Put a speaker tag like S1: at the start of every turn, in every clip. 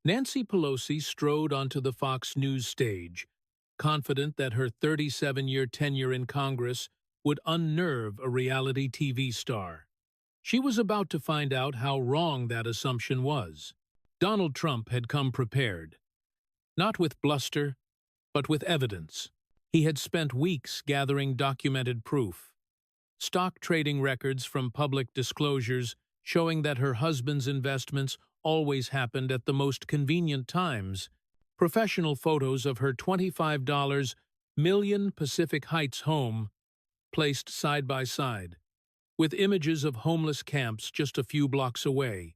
S1: Nancy Pelosi strode onto the Fox News stage, confident that her 37-year tenure in Congress would unnerve a reality TV star. She was about to find out how wrong that assumption was. Donald Trump had come prepared, not with bluster, but with evidence. He had spent weeks gathering documented proof. Stock trading records from public disclosures showing that her husband's investments always happened at the most convenient times, professional photos of her $25 million Pacific Heights home placed side by side, with images of homeless camps just a few blocks away,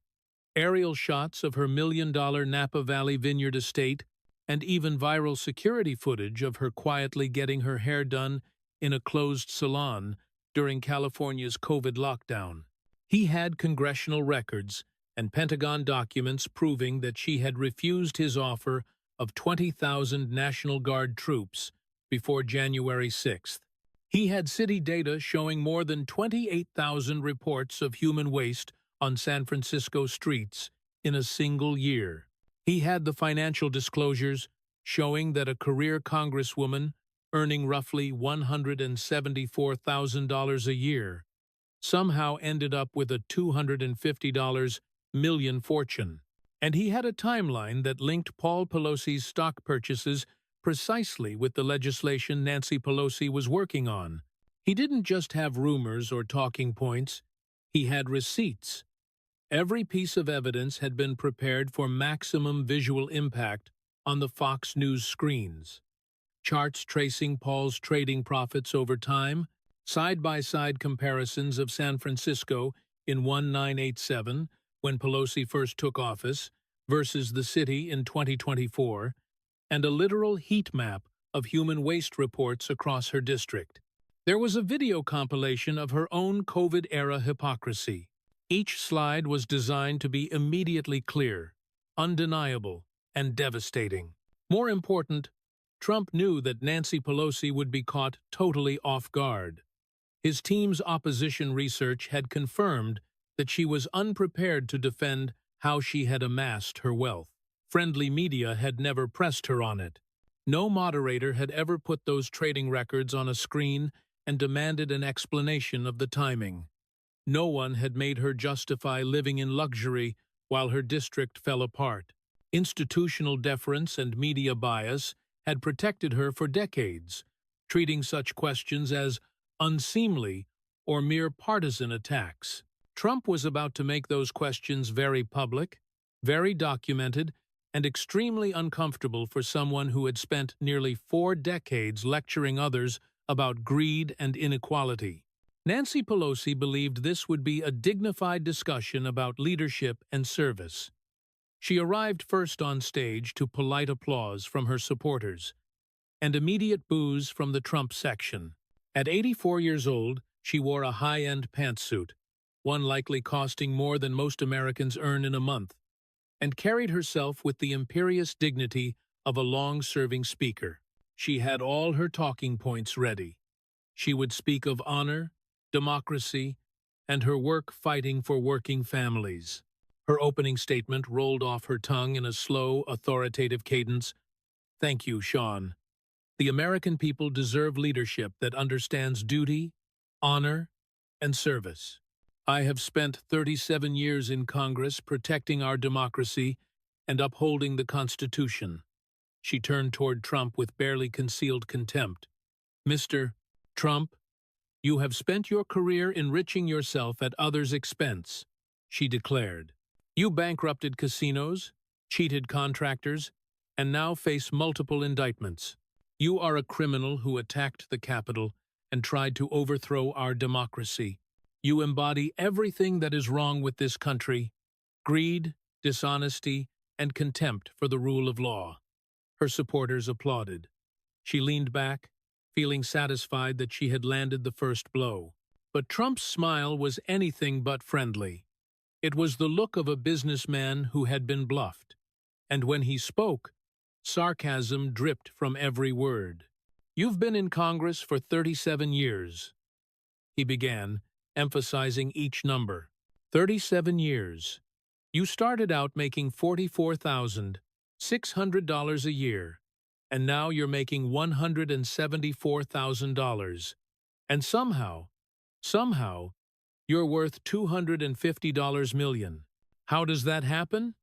S1: aerial shots of her $1 million Napa Valley vineyard estate, and even viral security footage of her quietly getting her hair done in a closed salon during California's COVID lockdown. He had congressional records and Pentagon documents proving that she had refused his offer of 20,000 National Guard troops before January 6th. He had city data showing more than 28,000 reports of human waste on San Francisco streets in a single year. He had the financial disclosures showing that a career congresswoman earning roughly $174,000 a year somehow ended up with a $250 million fortune. And he had a timeline that linked Paul Pelosi's stock purchases precisely with the legislation Nancy Pelosi was working on. He didn't just have rumors or talking points, he had receipts. Every piece of evidence had been prepared for maximum visual impact on the Fox News screens. Charts tracing Paul's trading profits over time, side-by-side comparisons of San Francisco in 1987, when Pelosi first took office, versus the city in 2024, and a literal heat map of human waste reports across her district. There was a video compilation of her own COVID-era hypocrisy. Each slide was designed to be immediately clear, undeniable, and devastating. More important, Trump knew that Nancy Pelosi would be caught totally off guard. His team's opposition research had confirmed that she was unprepared to defend how she had amassed her wealth. Friendly media had never pressed her on it. No moderator had ever put those trading records on a screen and demanded an explanation of the timing. No one had made her justify living in luxury while her district fell apart. Institutional deference and media bias had protected her for decades, treating such questions as unseemly or mere partisan attacks. Trump was about to make those questions very public, very documented, and extremely uncomfortable for someone who had spent nearly 4 decades lecturing others about greed and inequality. Nancy Pelosi believed this would be a dignified discussion about leadership and service. She arrived first on stage to polite applause from her supporters and immediate boos from the Trump section. At 84 years old, she wore a high-end pantsuit, one likely costing more than most Americans earn in a month, and carried herself with the imperious dignity of a long-serving speaker. She had all her talking points ready. She would speak of honor, democracy, and her work fighting for working families. Her opening statement rolled off her tongue in a slow, authoritative cadence. "Thank you, Sean. The American people deserve leadership that understands duty, honor, and service. I have spent 37 years in Congress protecting our democracy and upholding the Constitution." She turned toward Trump with barely concealed contempt. "Mr. Trump, you have spent your career enriching yourself at others' expense," she declared. "You bankrupted casinos, cheated contractors, and now face multiple indictments. You are a criminal who attacked the Capitol and tried to overthrow our democracy. You embody everything that is wrong with this country: greed, dishonesty, and contempt for the rule of law." Her supporters applauded. She leaned back, feeling satisfied that she had landed the first blow. But Trump's smile was anything but friendly. It was the look of a businessman who had been bluffed. And when he spoke, sarcasm dripped from every word. "You've been in Congress for 37 years," he began, emphasizing each number. 37 years. You started out making $44,600 a year, and now you're making $174,000. And somehow, you're worth $250 million. How does that happen?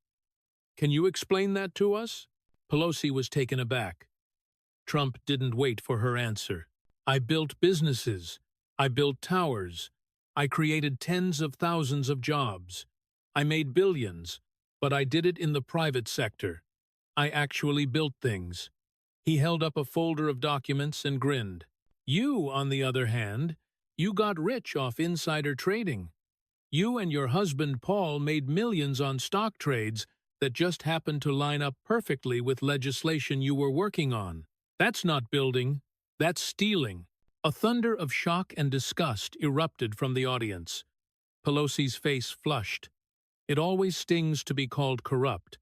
S1: Can you explain that to us? Pelosi was taken aback. Trump didn't wait for her answer. I built businesses. I built towers. I created tens of thousands of jobs. I made billions, but I did it in the private sector. I actually built things. He held up a folder of documents and grinned. You, on the other hand, you got rich off insider trading. You and your husband Paul made millions on stock trades that just happened to line up perfectly with legislation you were working on. That's not building, that's stealing. A thunder of shock and disgust erupted from the audience. Pelosi's face flushed. It always stings to be called corrupt,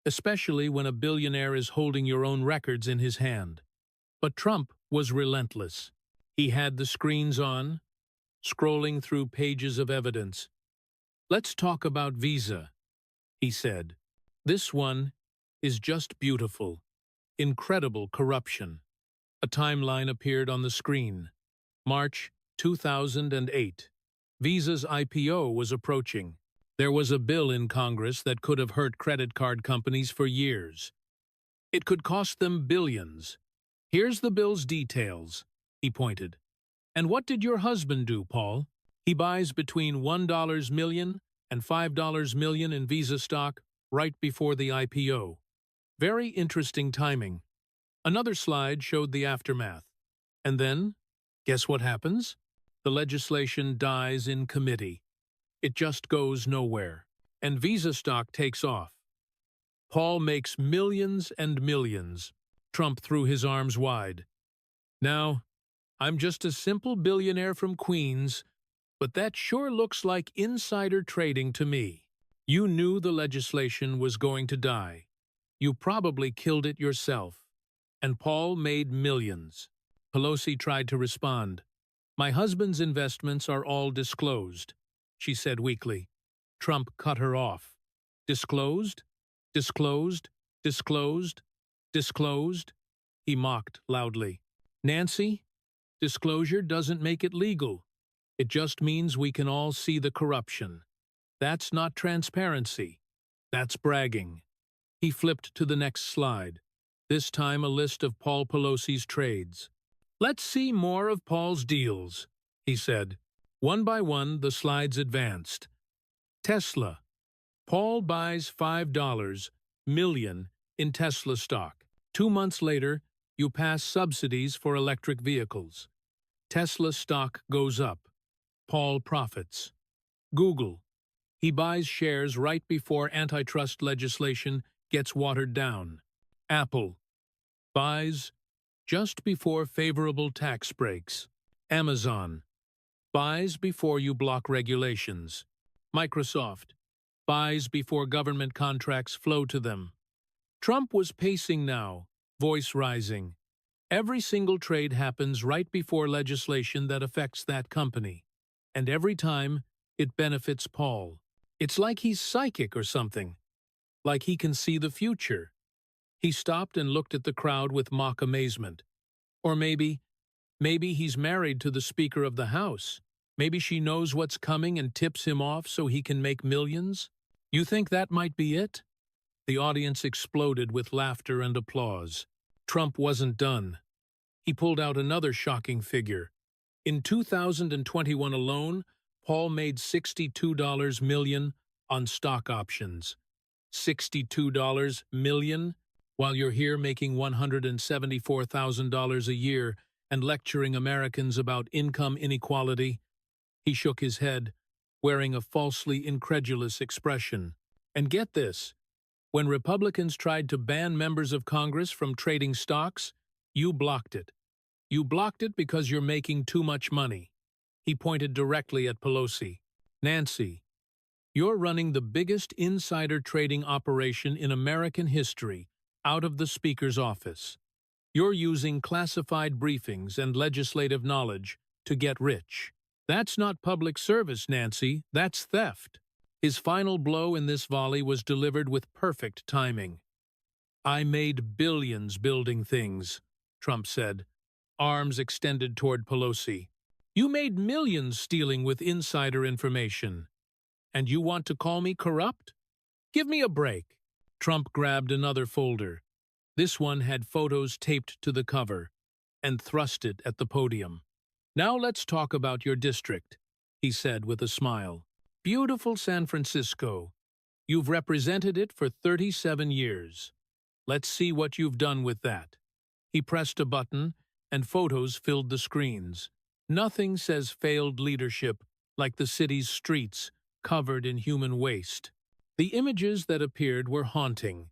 S1: especially when a billionaire is holding your own records in his hand. But Trump was relentless. He had the screens on, scrolling through pages of evidence. Let's talk about Visa, he said. This one is just beautiful. Incredible corruption. A timeline appeared on the screen. March 2008. Visa's IPO was approaching. There was a bill in Congress that could have hurt credit card companies for years. It could cost them billions. Here's the bill's details, he pointed. And what did your husband do, Paul? He buys between $1 million and $5 million in Visa stock right before the IPO. Very interesting timing. Another slide showed the aftermath. And then, guess what happens? The legislation dies in committee. It just goes nowhere. And Visa stock takes off. Paul makes millions and millions. Trump threw his arms wide. Now, I'm just a simple billionaire from Queens, but that sure looks like insider trading to me. You knew the legislation was going to die. You probably killed it yourself. And Paul made millions. Pelosi tried to respond. My husband's investments are all disclosed, she said weakly. Trump cut her off. Disclosed? Disclosed? Disclosed? Disclosed? He mocked loudly. Nancy, disclosure doesn't make it legal. It just means we can all see the corruption. That's not transparency. That's bragging. He flipped to the next slide. This time a list of Paul Pelosi's trades. Let's see more of Paul's deals, he said. One by one, the slides advanced. Tesla. Paul buys $5 million in Tesla stock. 2 months later, you pass subsidies for electric vehicles. Tesla stock goes up. Paul profits. Google. He buys shares right before antitrust legislation gets watered down. Apple. Buys just before favorable tax breaks. Amazon. Buys before you block regulations. Microsoft. Buys before government contracts flow to them. Trump was pacing now, voice rising. Every single trade happens right before legislation that affects that company. And every time, it benefits Paul. It's like he's psychic or something. Like he can see the future. He stopped and looked at the crowd with mock amazement. Or maybe he's married to the Speaker of the House. Maybe she knows what's coming and tips him off so he can make millions. You think that might be it? The audience exploded with laughter and applause. Trump wasn't done. He pulled out another shocking figure. In 2021 alone, Paul made $62 million on stock options. $62 million? While you're here making $174,000 a year and lecturing Americans about income inequality. He shook his head, wearing a falsely incredulous expression. And get this, when Republicans tried to ban members of Congress from trading stocks, you blocked it. You blocked it because you're making too much money. He pointed directly at Pelosi. Nancy, you're running the biggest insider trading operation in American history out of the Speaker's office. You're using classified briefings and legislative knowledge to get rich. That's not public service, Nancy. That's theft. His final blow in this volley was delivered with perfect timing. "I made billions building things," Trump said, arms extended toward Pelosi. "You made millions stealing with insider information. And you want to call me corrupt? Give me a break." Trump grabbed another folder. This one had photos taped to the cover, and thrust it at the podium. "Now let's talk about your district," he said with a smile. "Beautiful San Francisco. You've represented it for 37 years. Let's see what you've done with that." He pressed a button, and photos filled the screens. Nothing says failed leadership like the city's streets covered in human waste. The images that appeared were haunting.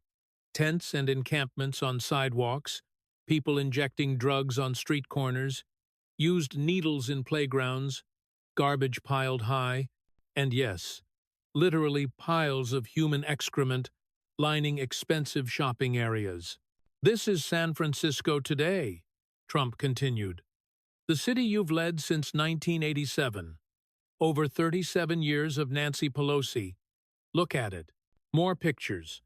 S1: Tents and encampments on sidewalks, people injecting drugs on street corners, used needles in playgrounds, garbage piled high, and yes, literally piles of human excrement lining expensive shopping areas. "This is San Francisco today," Trump continued. "The city you've led since 1987. Over 37 years of Nancy Pelosi. Look at it. More pictures.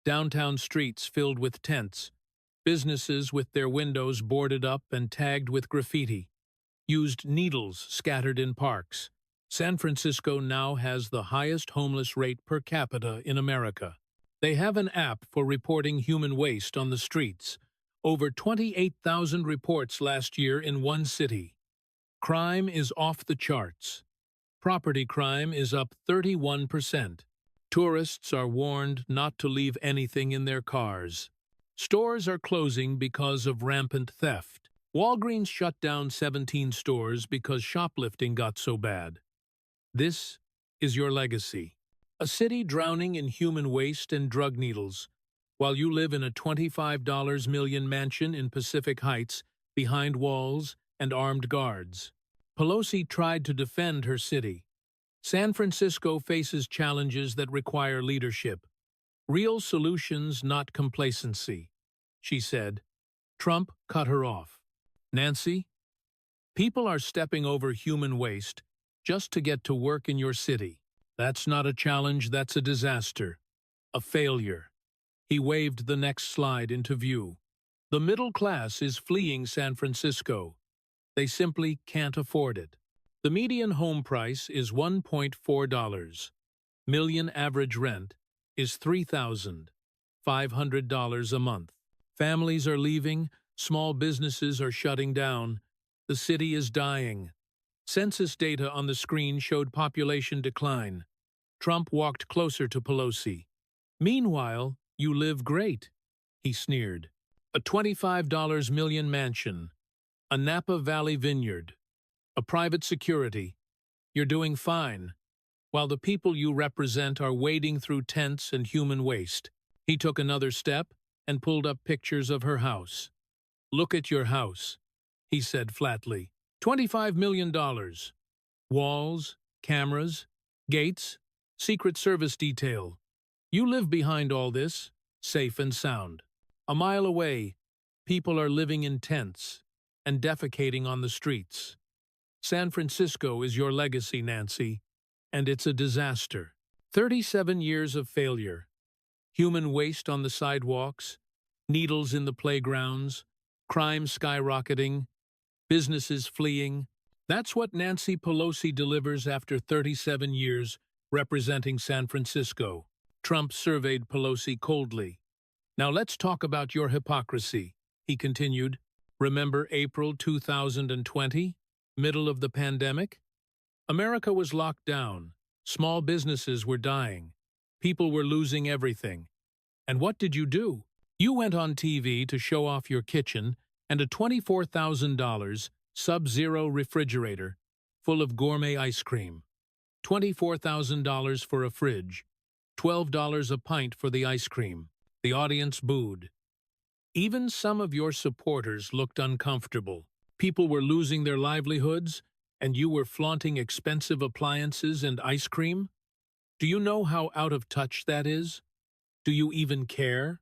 S1: Downtown streets filled with tents, businesses with their windows boarded up and tagged with graffiti, used needles scattered in parks. San Francisco now has the highest homeless rate per capita in America. They have an app for reporting human waste on the streets. Over 28,000 reports last year in one city. Crime is off the charts. Property crime is up 31%. Tourists are warned not to leave anything in their cars. Stores are closing because of rampant theft. Walgreens shut down 17 stores because shoplifting got so bad. This is your legacy. A city drowning in human waste and drug needles, while you live in a $25 million mansion in Pacific Heights behind walls and armed guards. Pelosi tried to defend her city. San Francisco faces challenges that require leadership. Real solutions, not complacency, she said. Trump cut her off. "Nancy, people are stepping over human waste just to get to work in your city. That's not a challenge, that's a disaster. A failure." He waved the next slide into view. "The middle class is fleeing San Francisco. They simply can't afford it. The median home price is $1.4 million. Average rent is $3,500 a month. Families are leaving, small businesses are shutting down. The city is dying." Census data on the screen showed population decline. Trump walked closer to Pelosi. "Meanwhile, you live great," he sneered. "A $25 million mansion, a Napa Valley vineyard, a private security. You're doing fine, while the people you represent are wading through tents and human waste." He took another step and pulled up pictures of her house. "Look at your house," he said flatly. $25 million. Walls, cameras, gates, Secret Service detail. You live behind all this, safe and sound. A mile away, people are living in tents and defecating on the streets. San Francisco is your legacy, Nancy, and it's a disaster. 37 years of failure. Human waste on the sidewalks, needles in the playgrounds, crime skyrocketing, businesses fleeing. That's what Nancy Pelosi delivers after 37 years representing San Francisco. Trump surveyed Pelosi coldly. "Now let's talk about your hypocrisy," he continued. "Remember April 2020, middle of the pandemic? America was locked down. Small businesses were dying. People were losing everything. And what did you do? You went on TV to show off your kitchen and a $24,000 Sub-Zero refrigerator full of gourmet ice cream. $24,000 for a fridge. $12 a pint for the ice cream." The audience booed. Even some of your supporters looked uncomfortable. People were losing their livelihoods, and you were flaunting expensive appliances and ice cream? Do you know how out of touch that is? Do you even care?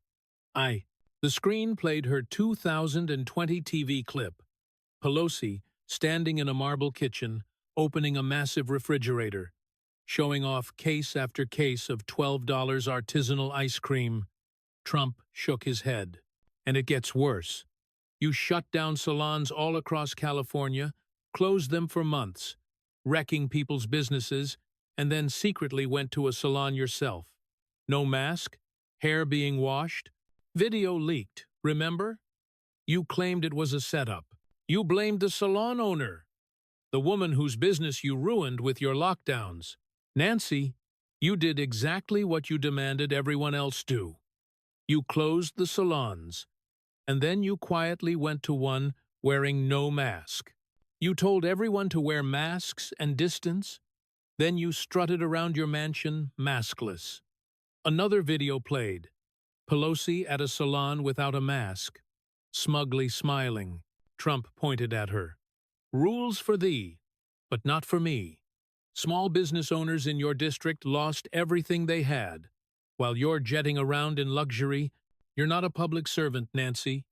S1: The screen played her 2020 TV clip. Pelosi, standing in a marble kitchen, opening a massive refrigerator. showing off case after case of $12 artisanal ice cream. Trump shook his head. And it gets worse. You shut down salons all across California, closed them for months, wrecking people's businesses, and then secretly went to a salon yourself. No mask, hair being washed, video leaked, remember? You claimed it was a setup. You blamed the salon owner, the woman whose business you ruined with your lockdowns. Nancy, you did exactly what you demanded everyone else do. You closed the salons, and then you quietly went to one wearing no mask. You told everyone to wear masks and distance, then you strutted around your mansion maskless. Another video played. Pelosi at a salon without a mask, smugly smiling. Trump pointed at her. Rules for thee, but not for me. Small business owners in your district lost everything they had. While you're jetting around in luxury, you're not a public servant, Nancy.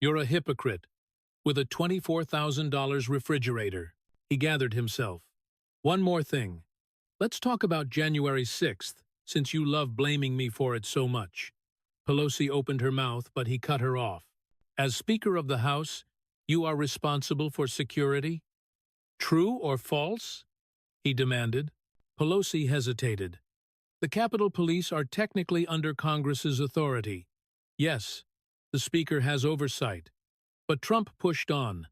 S1: You're a hypocrite, with a $24,000 refrigerator. He gathered himself. One more thing. Let's talk about January 6th, since you love blaming me for it so much. Pelosi opened her mouth, but he cut her off. As Speaker of the House, you are responsible for security? True or false? He demanded. Pelosi hesitated. The Capitol Police are technically under Congress's authority. Yes, the Speaker has oversight. But Trump pushed on.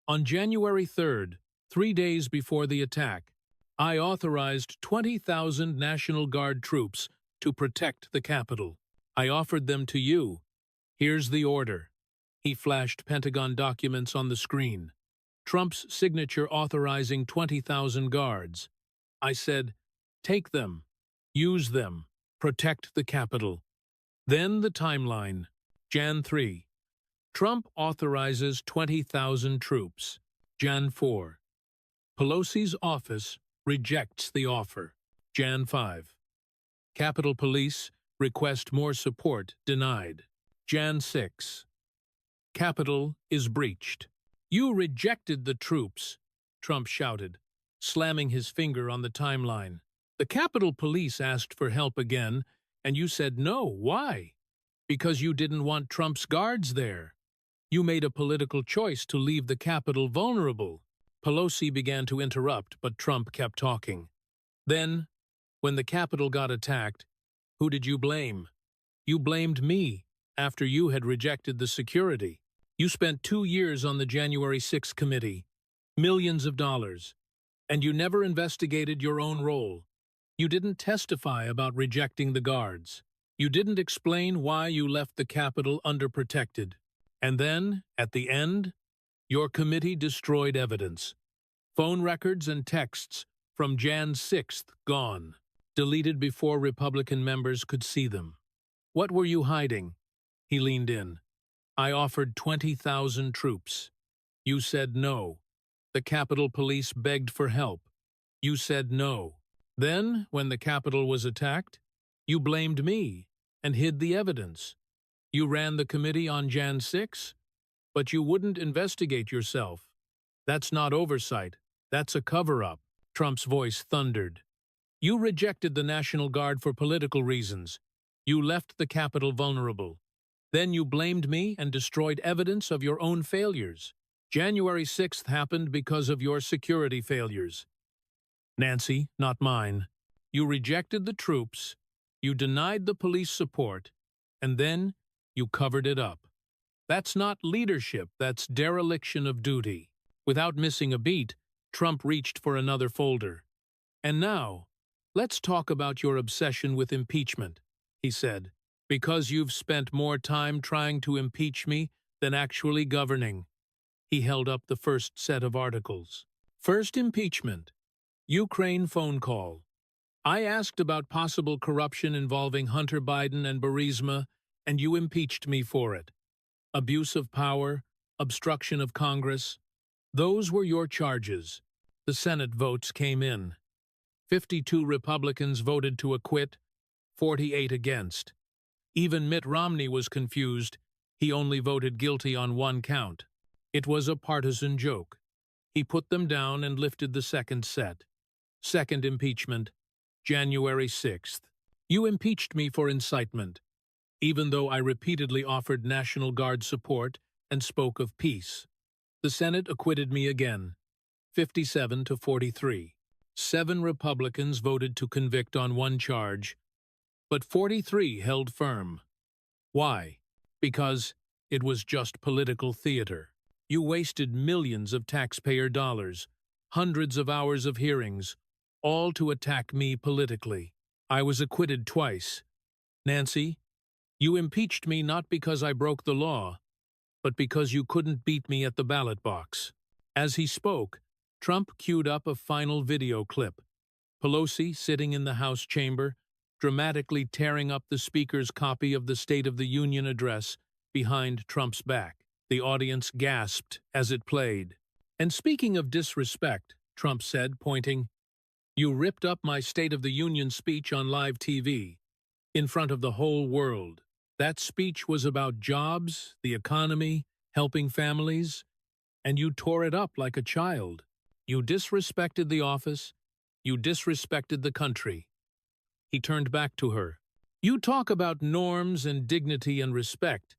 S1: On January 3rd, 3 days before the attack, I authorized 20,000 National Guard troops to protect the Capitol. I offered them to you. Here's the order. He flashed Pentagon documents on the screen. Trump's signature authorizing 20,000 guards. I said, take them, use them, protect the Capitol. Then the timeline. Jan 3. Trump authorizes 20,000 troops. Jan 4. Pelosi's office rejects the offer. Jan 5. Capitol Police request more support denied. Jan 6. Capitol is breached. You rejected the troops, Trump shouted, slamming his finger on the timeline. The Capitol Police asked for help again, and you said no. Why? Because you didn't want Trump's guards there. You made a political choice to leave the Capitol vulnerable. Pelosi began to interrupt, but Trump kept talking. Then, when the Capitol got attacked, who did you blame? You blamed me after you had rejected the security. You spent 2 years on the January 6th committee, millions of dollars, and you never investigated your own role. You didn't testify about rejecting the guards. You didn't explain why you left the Capitol underprotected. And then, at the end, your committee destroyed evidence. Phone records and texts from Jan 6th gone, deleted before Republican members could see them. What were you hiding? He leaned in. I offered 20,000 troops. You said no. The Capitol Police begged for help. You said no. Then, when the Capitol was attacked, you blamed me and hid the evidence. You ran the committee on Jan 6, but you wouldn't investigate yourself. That's not oversight. That's a cover-up. Trump's voice thundered. You rejected the National Guard for political reasons. You left the Capitol vulnerable. Then you blamed me and destroyed evidence of your own failures. January 6th happened because of your security failures. Nancy, not mine. You rejected the troops, you denied the police support, and then you covered it up. That's not leadership, that's dereliction of duty. Without missing a beat, Trump reached for another folder. And now, let's talk about your obsession with impeachment, he said. Because you've spent more time trying to impeach me than actually governing. He held up the first set of articles. First impeachment. Ukraine phone call. I asked about possible corruption involving Hunter Biden and Burisma, and you impeached me for it. Abuse of power, obstruction of Congress. Those were your charges. The Senate votes came in. 52 Republicans voted to acquit, 48 against. Even Mitt Romney was confused. He only voted guilty on one count. It was a partisan joke. He put them down and lifted the second set. Second impeachment, January 6th. You impeached me for incitement, even though I repeatedly offered National Guard support and spoke of peace. The Senate acquitted me again, 57 to 43. 7 Republicans voted to convict on one charge, but 43 held firm. Why? Because it was just political theater. You wasted millions of taxpayer dollars, hundreds of hours of hearings, all to attack me politically. I was acquitted twice. Nancy, you impeached me not because I broke the law, but because you couldn't beat me at the ballot box. As he spoke, Trump queued up a final video clip. Pelosi, sitting in the House chamber, dramatically tearing up the speaker's copy of the State of the Union address behind Trump's back. The audience gasped as it played. And speaking of disrespect, Trump said, pointing, "You ripped up my State of the Union speech on live TV, in front of the whole world. That speech was about jobs, the economy, helping families, and you tore it up like a child. You disrespected the office, you disrespected the country." He turned back to her. "You talk about norms and dignity and respect,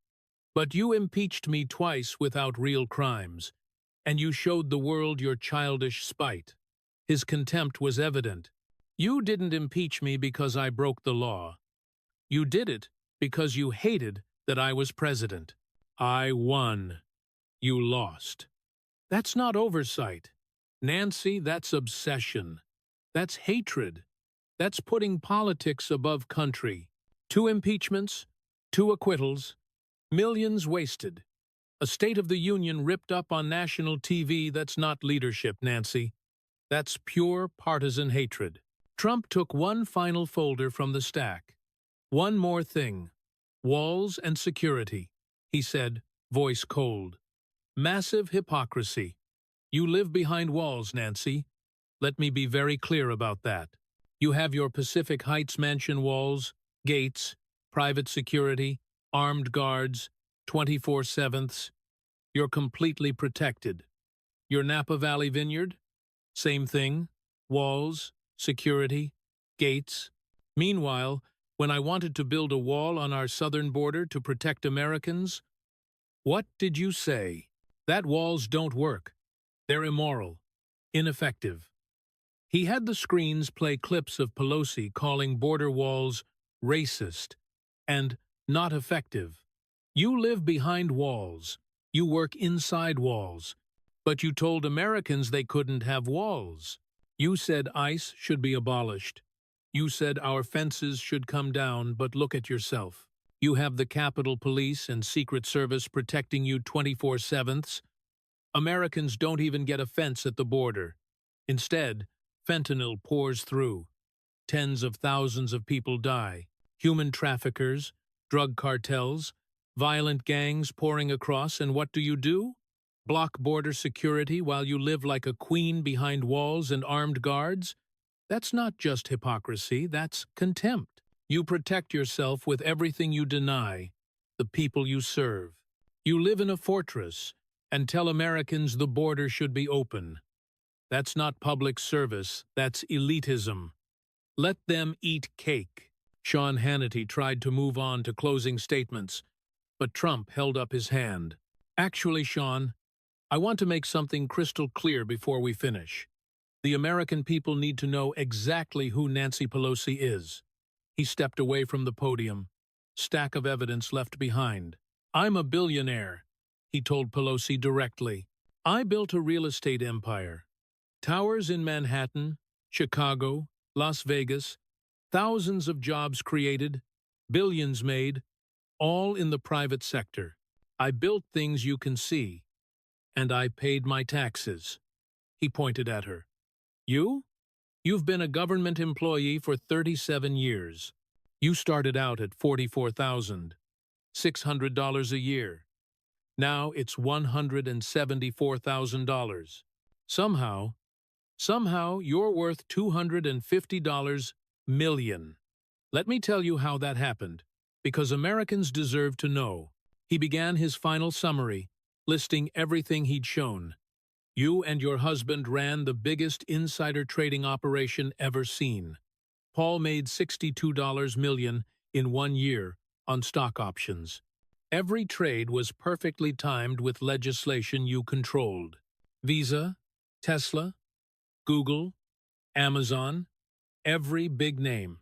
S1: but you impeached me twice without real crimes, and you showed the world your childish spite." His contempt was evident. "You didn't impeach me because I broke the law. You did it because you hated that I was president. I won. You lost. That's not oversight. Nancy, that's obsession. That's hatred. That's putting politics above country. 2 impeachments, 2 acquittals, millions wasted. A State of the Union ripped up on national TV. That's not leadership, Nancy. That's pure partisan hatred." Trump took one final folder from the stack. "One more thing. Walls and security," he said, voice cold. "Massive hypocrisy. You live behind walls, Nancy. Let me be very clear about that. You have your Pacific Heights mansion walls, gates, private security, armed guards, 24/7. You're completely protected. Your Napa Valley vineyard? Same thing. Walls, security, gates. Meanwhile, when I wanted to build a wall on our southern border to protect Americans, what did you say? That walls don't work. They're immoral, ineffective." He had the screens play clips of Pelosi calling border walls racist and not effective. You live behind walls. You work inside walls. But you told Americans they couldn't have walls. You said ICE should be abolished. You said our fences should come down, but look at yourself. You have the Capitol Police and Secret Service protecting you 24/7. Americans don't even get a fence at the border. Instead, fentanyl pours through. Tens of thousands of people die. Human traffickers, drug cartels, violent gangs pouring across, and what do? Block border security while you live like a queen behind walls and armed guards? That's not just hypocrisy, that's contempt. You protect yourself with everything you deny, the people you serve. You live in a fortress and tell Americans the border should be open. That's not public service, that's elitism. Let them eat cake. Sean Hannity tried to move on to closing statements, but Trump held up his hand. "Actually, Sean, I want to make something crystal clear before we finish. The American people need to know exactly who Nancy Pelosi is." He stepped away from the podium, stack of evidence left behind. "I'm a billionaire," he told Pelosi directly. "I built a real estate empire. Towers in Manhattan, Chicago, Las Vegas, thousands of jobs created, billions made, all in the private sector. I built things you can see. And I paid my taxes." He pointed at her. "You? You've been a government employee for 37 years. You started out at $44,600 a year. Now it's $174,000. Somehow you're worth $250 million. Let me tell you how that happened, because Americans deserve to know." He began his final summary, listing everything he'd shown. You and your husband ran the biggest insider trading operation ever seen. Paul made $62 million in 1 year on stock options. Every trade was perfectly timed with legislation you controlled. Visa, Tesla, Google, Amazon, every big name.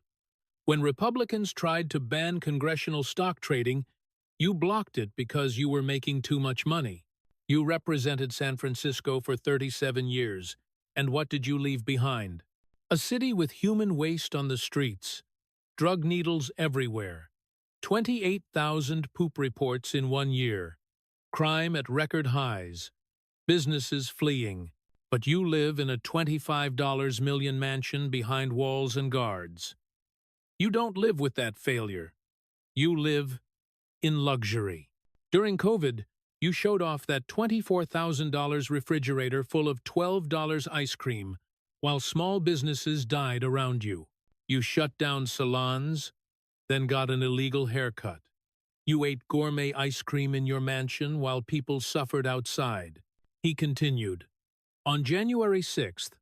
S1: When Republicans tried to ban congressional stock trading, you blocked it because you were making too much money. You represented San Francisco for 37 years, and what did you leave behind? A city with human waste on the streets, drug needles everywhere, 28,000 poop reports in 1 year, crime at record highs, businesses fleeing, but you live in a $25 million mansion behind walls and guards. You don't live with that failure. You live in luxury. During COVID, you showed off that $24,000 refrigerator full of $12 ice cream, while small businesses died around you. You shut down salons, then got an illegal haircut. You ate gourmet ice cream in your mansion while people suffered outside. He continued, "On January 6th,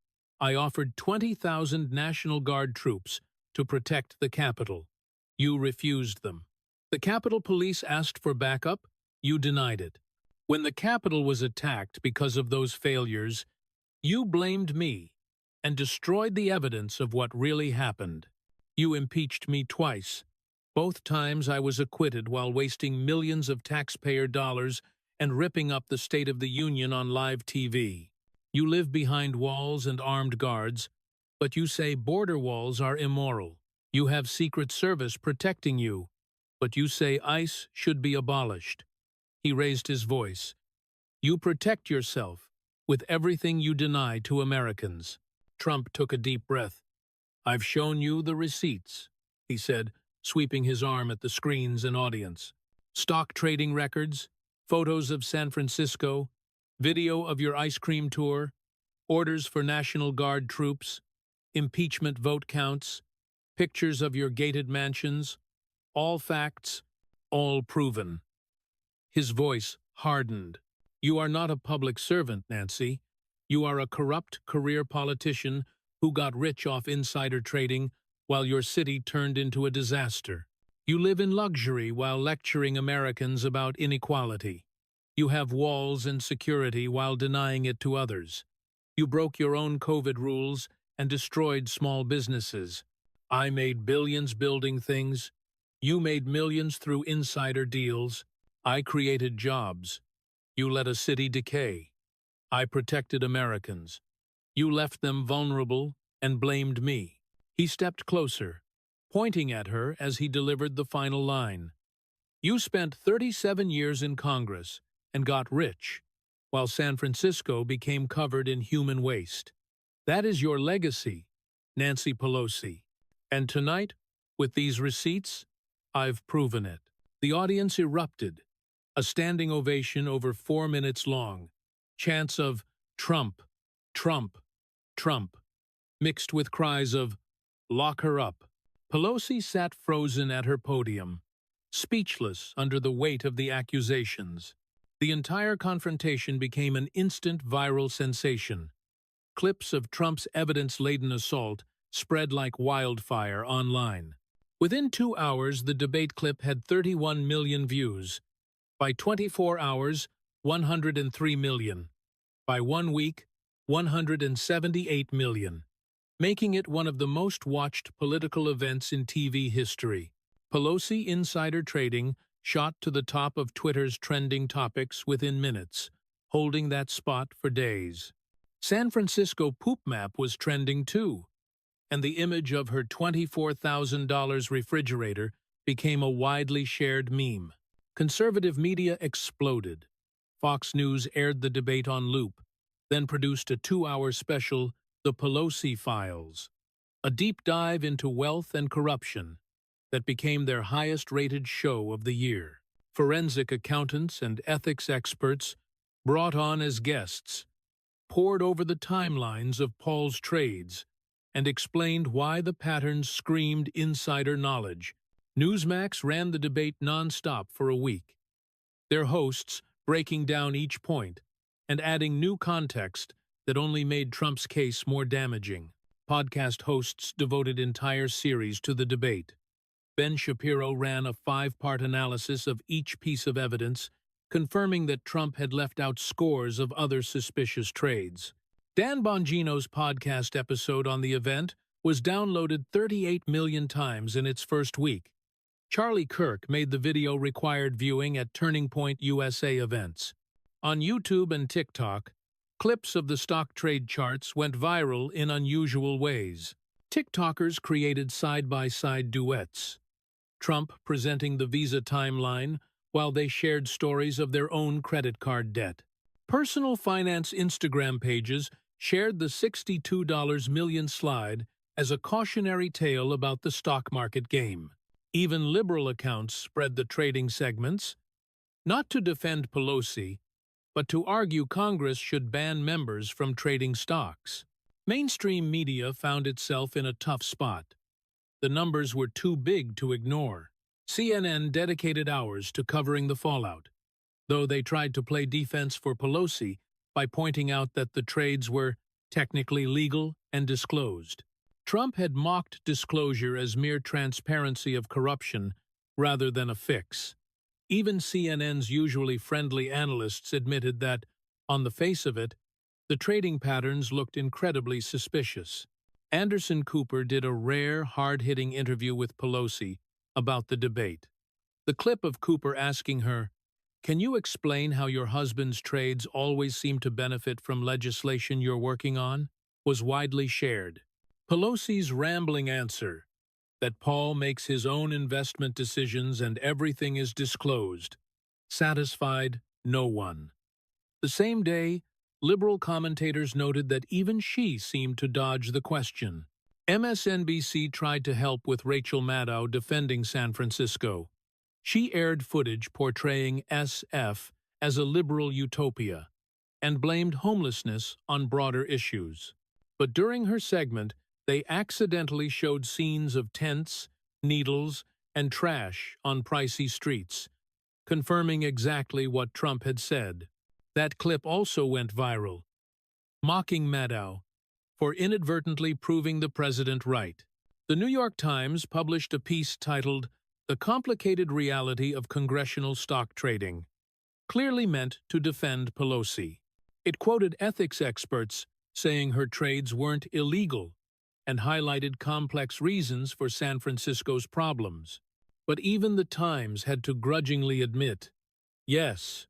S1: I offered 20,000 National Guard troops to protect the Capitol. You refused them. The Capitol Police asked for backup. You denied it. When the Capitol was attacked because of those failures, you blamed me and destroyed the evidence of what really happened. You impeached me twice. Both times I was acquitted while wasting millions of taxpayer dollars and ripping up the State of the Union on live TV. You live behind walls and armed guards, but you say border walls are immoral. You have Secret Service protecting you, but you say ICE should be abolished." He raised his voice. "You protect yourself with everything you deny to Americans." Trump took a deep breath. "I've shown you the receipts," he said, sweeping his arm at the screens and audience. "Stock trading records, photos of San Francisco, video of your ice cream tour, orders for National Guard troops, impeachment vote counts, pictures of your gated mansions, all facts, all proven." His voice hardened. "You are not a public servant, Nancy. You are a corrupt career politician who got rich off insider trading while your city turned into a disaster. You live in luxury while lecturing Americans about inequality. You have walls and security while denying it to others. You broke your own COVID rules and destroyed small businesses. I made billions building things. You made millions through insider deals. I created jobs. You let a city decay. I protected Americans. You left them vulnerable and blamed me." He stepped closer, pointing at her as he delivered the final line. "You spent 37 years in Congress and got rich, while San Francisco became covered in human waste. That is your legacy, Nancy Pelosi. And tonight, with these receipts, I've proven it." The audience erupted, a standing ovation over 4 minutes long, chants of "Trump, Trump, Trump," mixed with cries of "Lock her up." Pelosi sat frozen at her podium, speechless under the weight of the accusations. The entire confrontation became an instant viral sensation. Clips of Trump's evidence-laden assault spread like wildfire online. Within 2 hours, the debate clip had 31 million views. By 24 hours, 103 million. By 1 week, 178 million, making it one of the most watched political events in TV history. Pelosi insider trading shot to the top of Twitter's trending topics within minutes, holding that spot for days. San Francisco poop map was trending too, and the image of her $24,000 refrigerator became a widely shared meme. Conservative media exploded. Fox News aired the debate on loop, then produced a 2-hour special, The Pelosi Files, a deep dive into wealth and corruption that became their highest-rated show of the year. Forensic accountants and ethics experts, brought on as guests, pored over the timelines of Paul's trades and explained why the patterns screamed insider knowledge. Newsmax ran the debate nonstop for a week, their hosts breaking down each point and adding new context that only made Trump's case more damaging. Podcast hosts devoted entire series to the debate. Ben Shapiro ran a 5-part analysis of each piece of evidence, confirming that Trump had left out scores of other suspicious trades. Dan Bongino's podcast episode on the event was downloaded 38 million times in its first week. Charlie Kirk made the video required viewing at Turning Point USA events. On YouTube and TikTok, clips of the stock trade charts went viral in unusual ways. TikTokers created side-by-side duets, Trump presenting the Visa timeline while they shared stories of their own credit card debt. Personal finance Instagram pages shared the $62 million slide as a cautionary tale about the stock market game. Even liberal accounts spread the trading segments, not to defend Pelosi, but to argue Congress should ban members from trading stocks. Mainstream media found itself in a tough spot. The numbers were too big to ignore. CNN dedicated hours to covering the fallout, though they tried to play defense for Pelosi by pointing out that the trades were technically legal and disclosed. Trump had mocked disclosure as mere transparency of corruption rather than a fix. Even CNN's usually friendly analysts admitted that, on the face of it, the trading patterns looked incredibly suspicious. Anderson Cooper did a rare, hard-hitting interview with Pelosi about the debate. The clip of Cooper asking her, "Can you explain how your husband's trades always seem to benefit from legislation you're working on?" was widely shared. Pelosi's rambling answer, that Paul makes his own investment decisions and everything is disclosed, satisfied no one. The same day, liberal commentators noted that even she seemed to dodge the question. MSNBC tried to help with Rachel Maddow defending San Francisco. She aired footage portraying SF as a liberal utopia and blamed homelessness on broader issues. But during her segment, they accidentally showed scenes of tents, needles, and trash on pricey streets, confirming exactly what Trump had said. That clip also went viral, mocking Maddow for inadvertently proving the president right. The New York Times published a piece titled "The Complicated Reality of Congressional Stock Trading," clearly meant to defend Pelosi. It quoted ethics experts saying her trades weren't illegal and highlighted complex reasons for San Francisco's problems. But even the Times had to grudgingly admit, yes,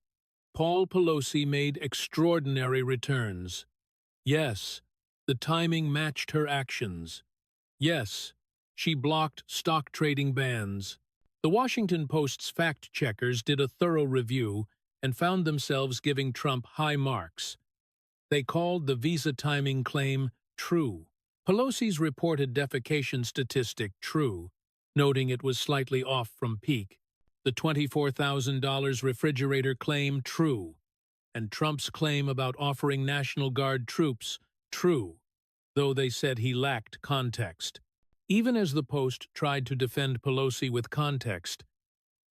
S1: Paul Pelosi made extraordinary returns. Yes, the timing matched her actions. Yes, she blocked stock trading bans. The Washington Post's fact-checkers did a thorough review and found themselves giving Trump high marks. They called the Visa timing claim true. Pelosi's reported defecation statistic true, noting it was slightly off from peak. The $24,000 refrigerator claim true, and Trump's claim about offering National Guard troops true, though they said he lacked context. Even as the Post tried to defend Pelosi with context,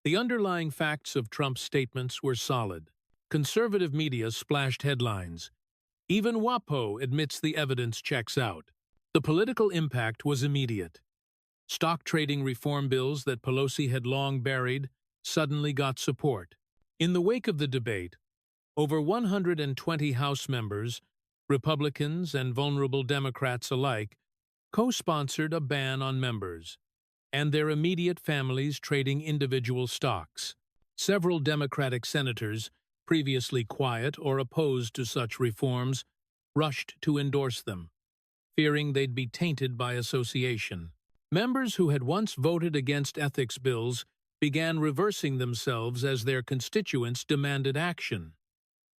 S1: the underlying facts of Trump's statements were solid. Conservative media splashed headlines. Even WAPO admits the evidence checks out. The political impact was immediate. Stock trading reform bills that Pelosi had long buried suddenly got support. In the wake of the debate, over 120 House members, Republicans and vulnerable Democrats alike, co-sponsored a ban on members and their immediate families trading individual stocks. Several Democratic senators, previously quiet or opposed to such reforms, rushed to endorse them, fearing they'd be tainted by association. Members who had once voted against ethics bills began reversing themselves as their constituents demanded action.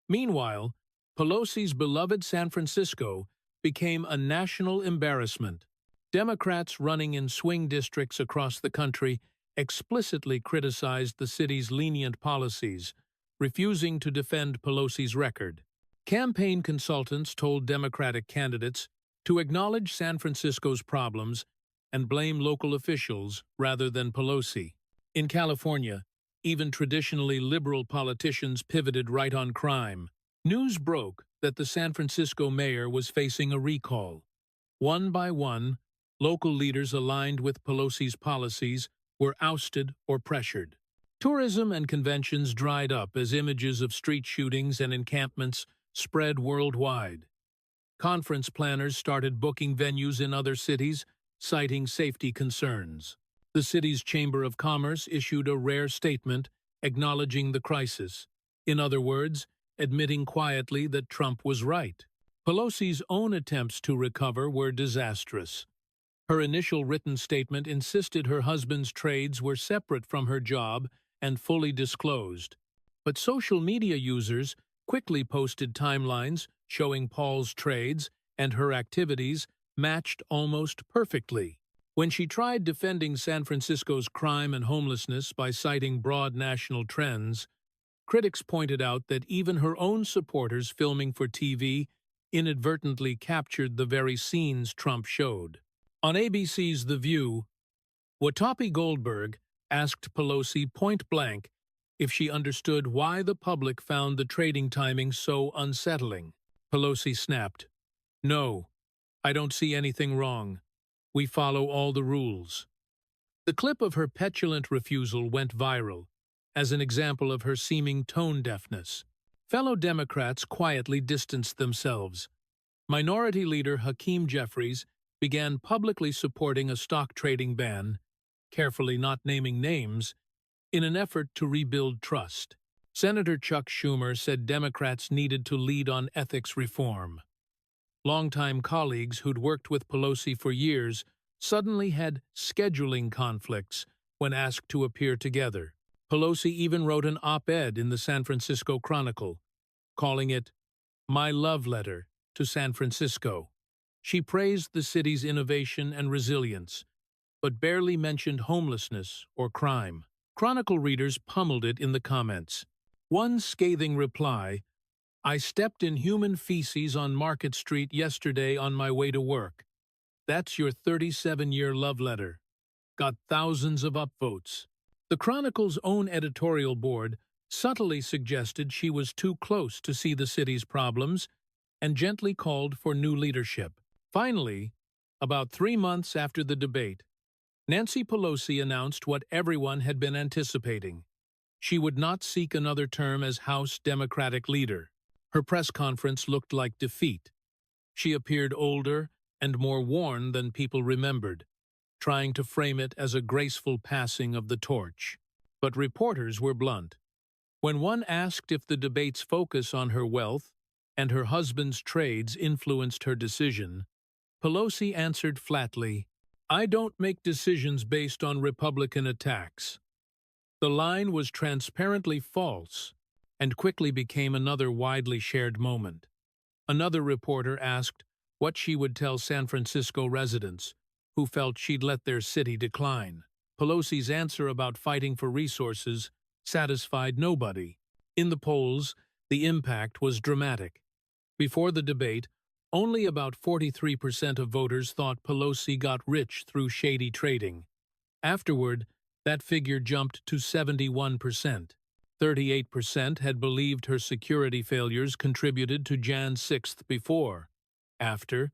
S1: Meanwhile, Pelosi's beloved San Francisco became a national embarrassment. Democrats running in swing districts across the country explicitly criticized the city's lenient policies, refusing to defend Pelosi's record. Campaign consultants told Democratic candidates to acknowledge San Francisco's problems and blame local officials rather than Pelosi. In California, even traditionally liberal politicians pivoted right on crime. News broke that the San Francisco mayor was facing a recall. One by one, local leaders aligned with Pelosi's policies were ousted or pressured. Tourism and conventions dried up as images of street shootings and encampments spread worldwide. Conference planners started booking venues in other cities, citing safety concerns. The city's Chamber of Commerce issued a rare statement acknowledging the crisis. In other words, admitting quietly that Trump was right. Pelosi's own attempts to recover were disastrous. Her initial written statement insisted her husband's trades were separate from her job and fully disclosed. But social media users quickly posted timelines showing Paul's trades and her activities matched almost perfectly. When she tried defending San Francisco's crime and homelessness by citing broad national trends, critics pointed out that even her own supporters filming for TV inadvertently captured the very scenes Trump showed. On ABC's The View, Whoopi Goldberg asked Pelosi point-blank if she understood why the public found the trading timing so unsettling. Pelosi snapped, "No, I don't see anything wrong. We follow all the rules." The clip of her petulant refusal went viral as an example of her seeming tone deafness. Fellow Democrats quietly distanced themselves. Minority Leader Hakeem Jeffries began publicly supporting a stock trading ban, carefully not naming names, in an effort to rebuild trust. Senator Chuck Schumer said Democrats needed to lead on ethics reform. Longtime colleagues who'd worked with Pelosi for years suddenly had scheduling conflicts when asked to appear together. Pelosi even wrote an op-ed in the San Francisco Chronicle, calling it "My Love Letter to San Francisco." She praised the city's innovation and resilience, but barely mentioned homelessness or crime. Chronicle readers pummeled it in the comments. One scathing reply, "I stepped in human feces on Market Street yesterday on my way to work. That's your 37-year love letter," got thousands of upvotes. The Chronicle's own editorial board subtly suggested she was too close to see the city's problems and gently called for new leadership. Finally, about 3 months after the debate, Nancy Pelosi announced what everyone had been anticipating. She would not seek another term as House Democratic leader. Her press conference looked like defeat. She appeared older and more worn than people remembered, trying to frame it as a graceful passing of the torch. But reporters were blunt. When one asked if the debate's focus on her wealth and her husband's trades influenced her decision, Pelosi answered flatly, "I don't make decisions based on Republican attacks." The line was transparently false and quickly became another widely shared moment. Another reporter asked what she would tell San Francisco residents who felt she'd let their city decline. Pelosi's answer about fighting for resources satisfied nobody. In the polls, the impact was dramatic. Before the debate, only about 43% of voters thought Pelosi got rich through shady trading. Afterward, that figure jumped to 71%. 38% had believed her security failures contributed to Jan 6th before. After,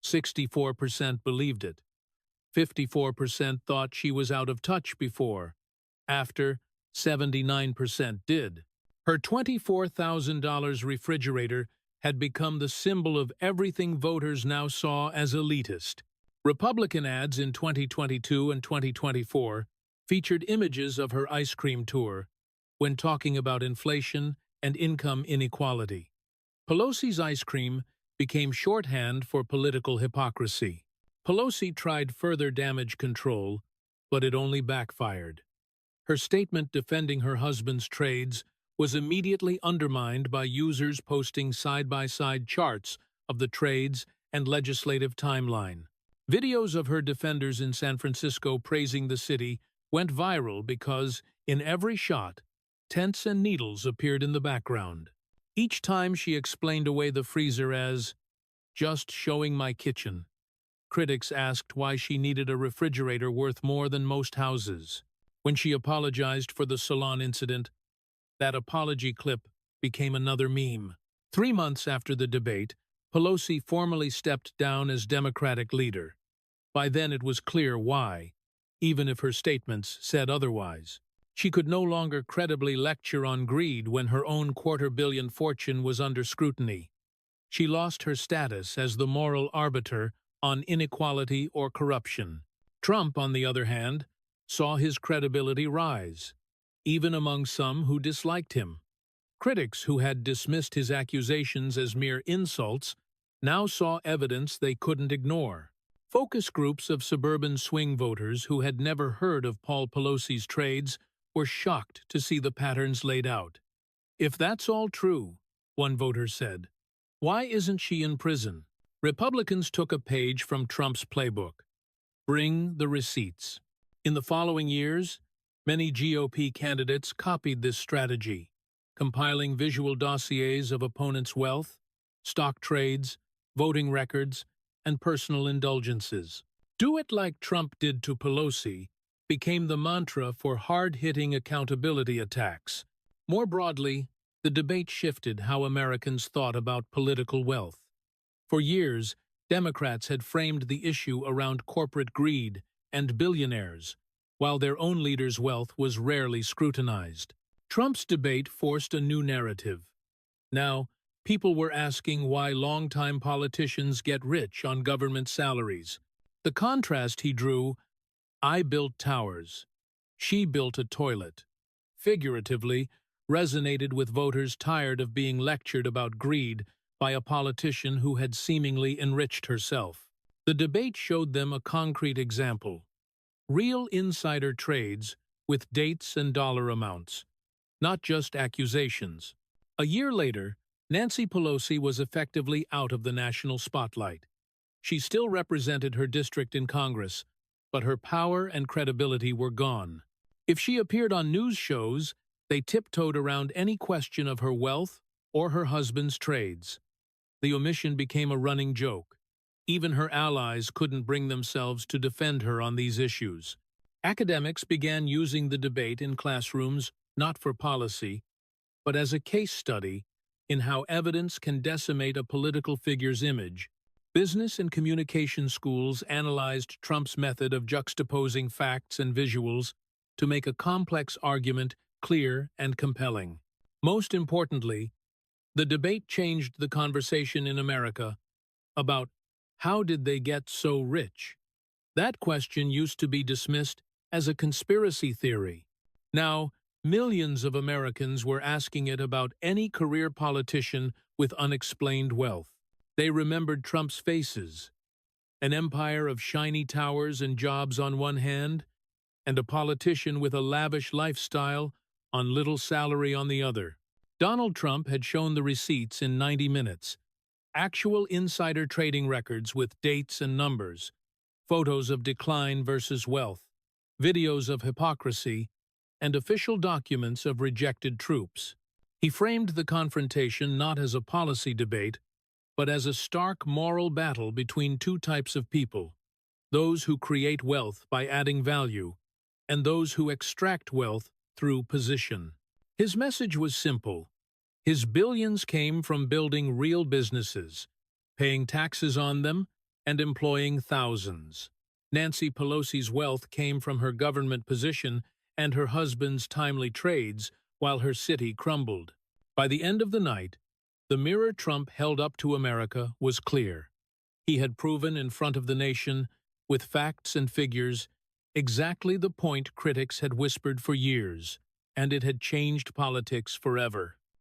S1: 64% believed it. 54% thought she was out of touch before. After, 79% did. Her $24,000 refrigerator had become the symbol of everything voters now saw as elitist. Republican ads in 2022 and 2024 featured images of her ice cream tour when talking about inflation and income inequality. Pelosi's ice cream became shorthand for political hypocrisy. Pelosi tried further damage control, but it only backfired. Her statement defending her husband's trades was immediately undermined by users posting side-by-side charts of the trades and legislative timeline. Videos of her defenders in San Francisco praising the city went viral because, in every shot, tents and needles appeared in the background. Each time she explained away the freezer as, "just showing my kitchen." Critics asked why she needed a refrigerator worth more than most houses. When she apologized for the salon incident, that apology clip became another meme. 3 months after the debate, Pelosi formally stepped down as Democratic leader. By then it was clear why, even if her statements said otherwise. She could no longer credibly lecture on greed when her own quarter-billion fortune was under scrutiny. She lost her status as the moral arbiter on inequality or corruption. Trump, on the other hand, saw his credibility rise, even among some who disliked him. Critics who had dismissed his accusations as mere insults now saw evidence they couldn't ignore. Focus groups of suburban swing voters who had never heard of Paul Pelosi's trades were shocked to see the patterns laid out. "If that's all true," one voter said, "why isn't she in prison?" Republicans took a page from Trump's playbook. Bring the receipts. In the following years, many GOP candidates copied this strategy, compiling visual dossiers of opponents' wealth, stock trades, voting records, and personal indulgences. "Do it like Trump did to Pelosi" became the mantra for hard-hitting accountability attacks. More broadly, the debate shifted how Americans thought about political wealth. For years, Democrats had framed the issue around corporate greed and billionaires, while their own leaders' wealth was rarely scrutinized. Trump's debate forced a new narrative. Now, people were asking why longtime politicians get rich on government salaries. The contrast he drew, "I built towers, she built a toilet," figuratively, resonated with voters tired of being lectured about greed by a politician who had seemingly enriched herself. The debate showed them a concrete example: real insider trades with dates and dollar amounts, not just accusations. A year later, Nancy Pelosi was effectively out of the national spotlight. She still represented her district in Congress, but her power and credibility were gone. If she appeared on news shows, they tiptoed around any question of her wealth or her husband's trades. The omission became a running joke. Even her allies couldn't bring themselves to defend her on these issues. Academics began using the debate in classrooms not for policy, but as a case study in how evidence can decimate a political figure's image. Business and communication schools analyzed Trump's method of juxtaposing facts and visuals to make a complex argument clear and compelling. Most importantly, the debate changed the conversation in America about how did they get so rich. That question used to be dismissed as a conspiracy theory. Now, millions of Americans were asking it about any career politician with unexplained wealth. They remembered Trump's faces, an empire of shiny towers and jobs on one hand, and a politician with a lavish lifestyle on little salary on the other. Donald Trump had shown the receipts in 90 minutes, actual insider trading records with dates and numbers, photos of decline versus wealth, videos of hypocrisy, and official documents of rejected troops. He framed the confrontation not as a policy debate, but as a stark moral battle between two types of people: those who create wealth by adding value, and those who extract wealth through position. His message was simple. His billions came from building real businesses, paying taxes on them, and employing thousands. Nancy Pelosi's wealth came from her government position and her husband's timely trades while her city crumbled. By the end of the night, the mirror Trump held up to America was clear. He had proven in front of the nation, with facts and figures, exactly the point critics had whispered for years, and it had changed politics forever.